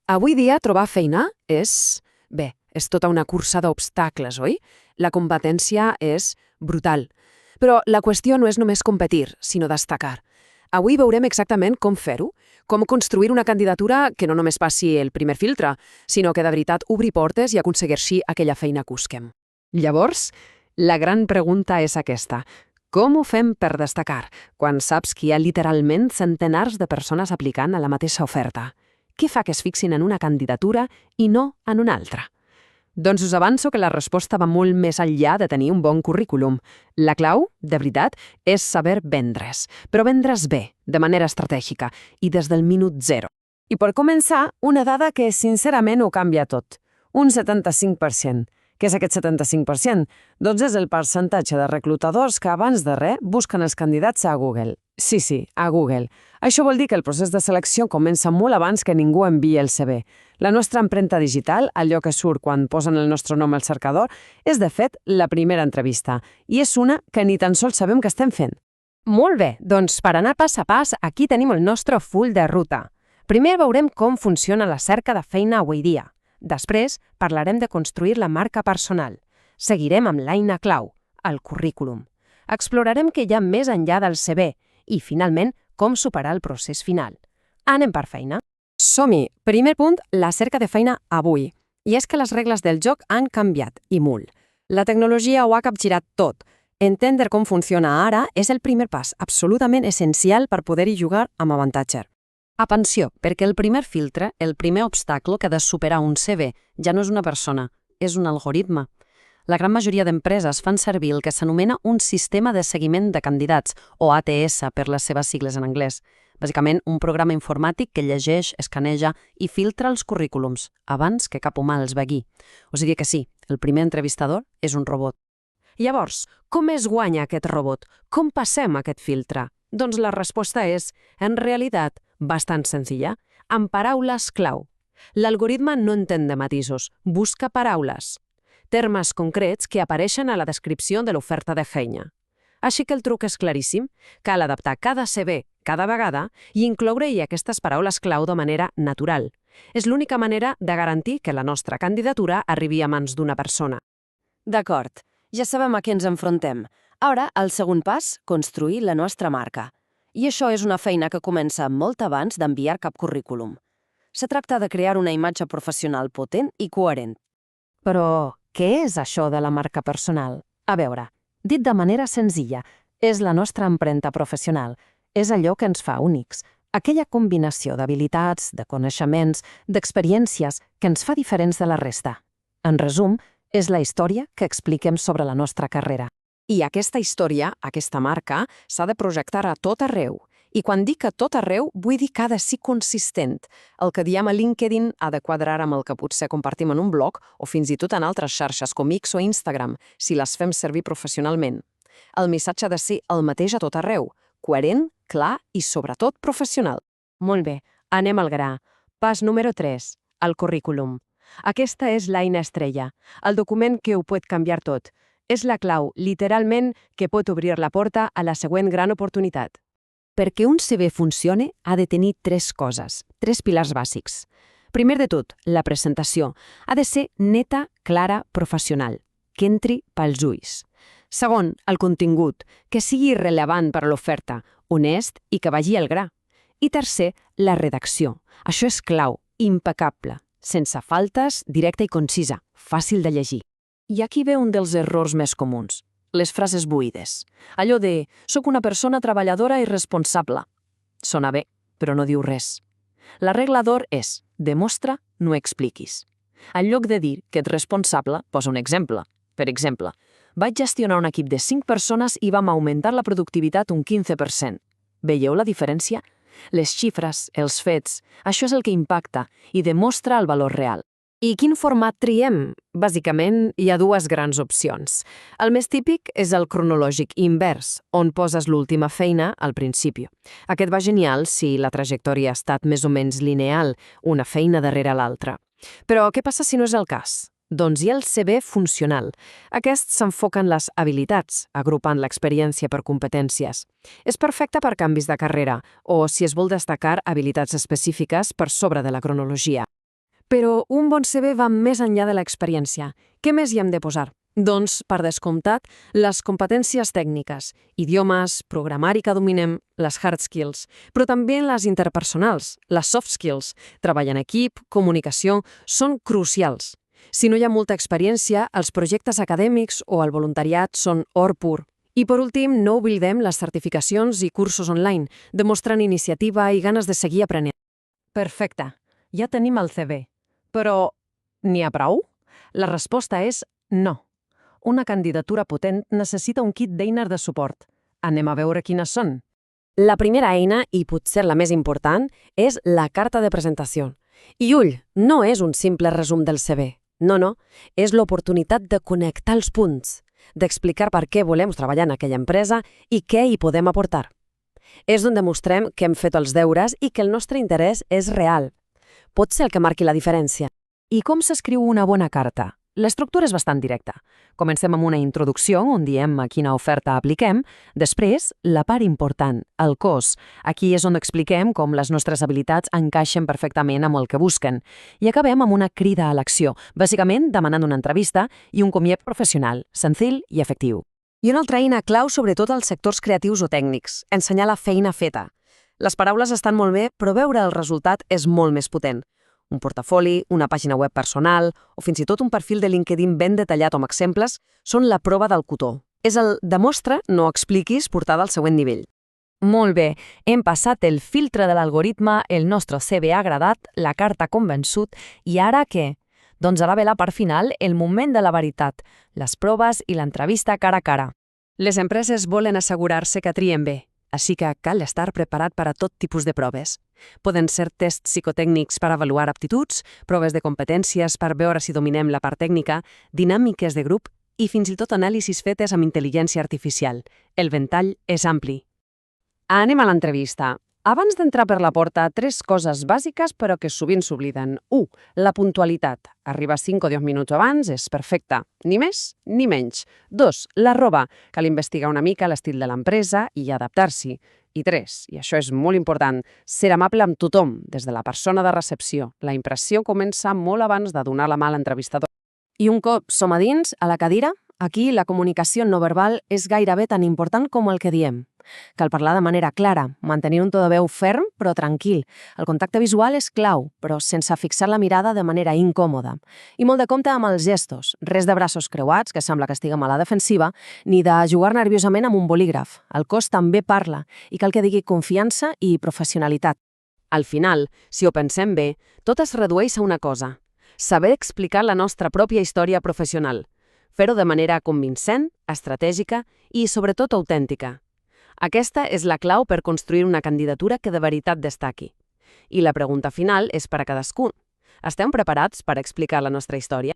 Avui dia trobar feina és tota una cursa d'obstacles, oi? La competència és brutal. Però la qüestió no és només competir, sinó destacar. Avui veurem exactament com fer-ho, com construir una candidatura que no només passi el primer filtre, sinó que de veritat obri portes i aconsegueixi aquella feina que busquem. Llavors, la gran pregunta és aquesta. Com ho fem per destacar, quan saps que hi ha literalment centenars de persones aplicant a la mateixa oferta? Què fa que es fixin en una candidatura i no en una altra? Doncs us avanço que la resposta va molt més enllà de tenir un bon currículum. La clau, de veritat, és saber vendre's, però vendre's bé, de manera estratègica i des del minut zero. I per començar, una dada que sincerament ho canvia tot. Un 75%. Què és aquest 75%? Doncs és el percentatge de reclutadors que abans de res busquen els candidats a Google. Sí, a Google. Això vol dir que el procés de selecció comença molt abans que ningú enviï el CV. La nostra empremta digital, allò que surt quan posen el nostre nom al cercador, és de fet la primera entrevista, i és una que ni tan sols sabem que estem fent. Molt bé, doncs per anar pas a pas, aquí tenim el nostre full de ruta. Primer veurem com funciona la cerca de feina avui dia. Després parlarem de construir la marca personal. Seguirem amb l'eina clau, el currículum. Explorarem què hi ha més enllà del CV i, finalment, com superar el procés final. Anem per feina. Som-hi! Primer punt, la cerca de feina avui. I és que les regles del joc han canviat, i molt. La tecnologia ho ha capgirat tot. Entendre com funciona ara és el primer pas absolutament essencial per poder-hi jugar amb avantatge. Atenció, perquè el primer filtre, el primer obstacle que ha de superar un CV, ja no és una persona, és un algoritme. La gran majoria d'empreses fan servir el que s'anomena un sistema de seguiment de candidats, o ATS per les seves sigles en anglès. Bàsicament, un programa informàtic que llegeix, escaneja i filtra els currículums abans que cap humà els vegui. O sigui que sí, el primer entrevistador és un robot. Llavors, com es guanya aquest robot? Com passem aquest filtre? Doncs la resposta és, en realitat, bastant senzilla, amb paraules clau. L'algoritme no entén de matisos, busca paraules. Termes concrets que apareixen a la descripció de l'oferta de feina. Així que el truc és claríssim, cal adaptar cada CV cada vegada i incloure-hi aquestes paraules clau de manera natural. És l'única manera de garantir que la nostra candidatura arribi a mans d'una persona. D'acord, ja sabem a què ens enfrontem. Ara, el segon pas, construir la nostra marca. I això és una feina que comença molt abans d'enviar cap currículum. Se tracta de crear una imatge professional potent i coherent. Però què és això de la marca personal? A veure, dit de manera senzilla, és la nostra empremta professional. És allò que ens fa únics. Aquella combinació d'habilitats, de coneixements, d'experiències que ens fa diferents de la resta. En resum, és la història que expliquem sobre la nostra carrera. I aquesta història, aquesta marca, s'ha de projectar a tot arreu. I quan dic a tot arreu, vull dir que ha de ser consistent. El que diem a LinkedIn ha de quadrar amb el que potser compartim en un blog o fins i tot en altres xarxes com X o Instagram, si les fem servir professionalment. El missatge ha de ser el mateix a tot arreu, coherent, clar i sobretot professional. Molt bé, anem al gra. Pas número 3, el currículum. Aquesta és l'eina estrella, el document que ho pot canviar tot. És la clau, literalment, que pot obrir la porta a la següent gran oportunitat. Perquè un CV funcione, ha de tenir 3 coses, 3 pilars bàsics. Primer de tot, la presentació. Ha de ser neta, clara, professional, que entri pels ulls. Segon, el contingut, que sigui rellevant per a l'oferta, honest i que vagi al gra. I tercer, la redacció. Això és clau, impecable, sense faltes, directa i concisa, fàcil de llegir. I aquí ve un dels errors més comuns, les frases buides. Allò de «soc una persona treballadora i responsable». Sona bé, però no diu res. La regla d'or és «demostra, no expliquis». En lloc de dir que ets responsable, posa un exemple. Per exemple, vaig gestionar un equip de 5 persones i vam augmentar la productivitat un 15%. Veieu la diferència? Les xifres, els fets, això és el que impacta i demostra el valor real. I quin format triem? Bàsicament, hi ha 2 grans opcions. El més típic és el cronològic invers, on poses l'última feina al principi. Aquest va genial si la trajectòria ha estat més o menys lineal, una feina darrere l'altra. Però què passa si no és el cas? Doncs hi ha el CV funcional. Aquest s'enfoca en les habilitats, agrupant l'experiència per competències. És perfecte per canvis de carrera o si es vol destacar habilitats específiques per sobre de la cronologia. Però un bon CV va més enllà de l'experiència. Què més hi hem de posar? Doncs, per descomptat, les competències tècniques, idiomes, programari que dominem, les hard skills, però també les interpersonals, les soft skills, treball en equip, comunicació, són crucials. Si no hi ha molta experiència, els projectes acadèmics o el voluntariat són or pur. I per últim, no oblidem les certificacions i cursos online, demostren iniciativa i ganes de seguir aprenent. Perfecte. Ja tenim el CV. Però n'hi ha prou? La resposta és no. Una candidatura potent necessita un kit d'eines de suport. Anem a veure quines són. La primera eina, i potser la més important, és la carta de presentació. I ull, no és un simple resum del CV. No, és l'oportunitat de connectar els punts, d'explicar per què volem treballar en aquella empresa i què hi podem aportar. És on demostrem que hem fet els deures i que el nostre interès és real. Pot ser el que marqui la diferència. I com s'escriu una bona carta? L'estructura és bastant directa. Comencem amb una introducció on diem a quina oferta apliquem, després la part important, el cos. Aquí és on expliquem com les nostres habilitats encaixen perfectament amb el que busquen. I acabem amb una crida a l'acció, bàsicament demanant una entrevista i un comiat professional, senzill i efectiu. I una altra eina clau sobretot als sectors creatius o tècnics, ensenyar la feina feta. Les paraules estan molt bé, però veure el resultat és molt més potent. Un portafoli, una pàgina web personal o fins i tot un perfil de LinkedIn ben detallat amb exemples són la prova del cotó. És el demostra, no expliquis, portada al següent nivell. Molt bé, hem passat el filtre de l'algoritme, el nostre CV ha agradat, la carta ha convençut, i ara què? Doncs ara ve la part final, el moment de la veritat, les proves i l'entrevista cara a cara. Les empreses volen assegurar-se que trien bé, així que cal estar preparat per a tot tipus de proves. Poden ser tests psicotècnics per avaluar aptituds, proves de competències per veure si dominem la part tècnica, dinàmiques de grup i fins i tot anàlisis fetes amb intel·ligència artificial. El ventall és ampli. Anem a l'entrevista. Abans d'entrar per la porta, 3 coses bàsiques però que sovint s'obliden. 1. La puntualitat. Arribar 5 o 10 minuts abans és perfecte. Ni més ni menys. 2. La roba. Cal investigar una mica l'estil de l'empresa i adaptar-s'hi. I 3, i això és molt important, ser amable amb tothom, des de la persona de recepció. La impressió comença molt abans de donar la mà a l'entrevistador. I un cop som a dins, a la cadira, aquí la comunicació no verbal és gairebé tan important com el que diem. Cal parlar de manera clara, mantenir un to de veu ferm però tranquil. El contacte visual és clau, però sense fixar la mirada de manera incòmoda. I molt de compte amb els gestos, res de braços creuats, que sembla que estiguem a la defensiva, ni de jugar nerviosament amb un bolígraf. El cos també parla, i cal que digui confiança i professionalitat. Al final, si ho pensem bé, tot es redueix a una cosa: saber explicar la nostra pròpia història professional. Fer-ho de manera convincent, estratègica i, sobretot, autèntica. Aquesta és la clau per construir una candidatura que de veritat destaqui. I la pregunta final és per a cadascun. Estem preparats per explicar la nostra història?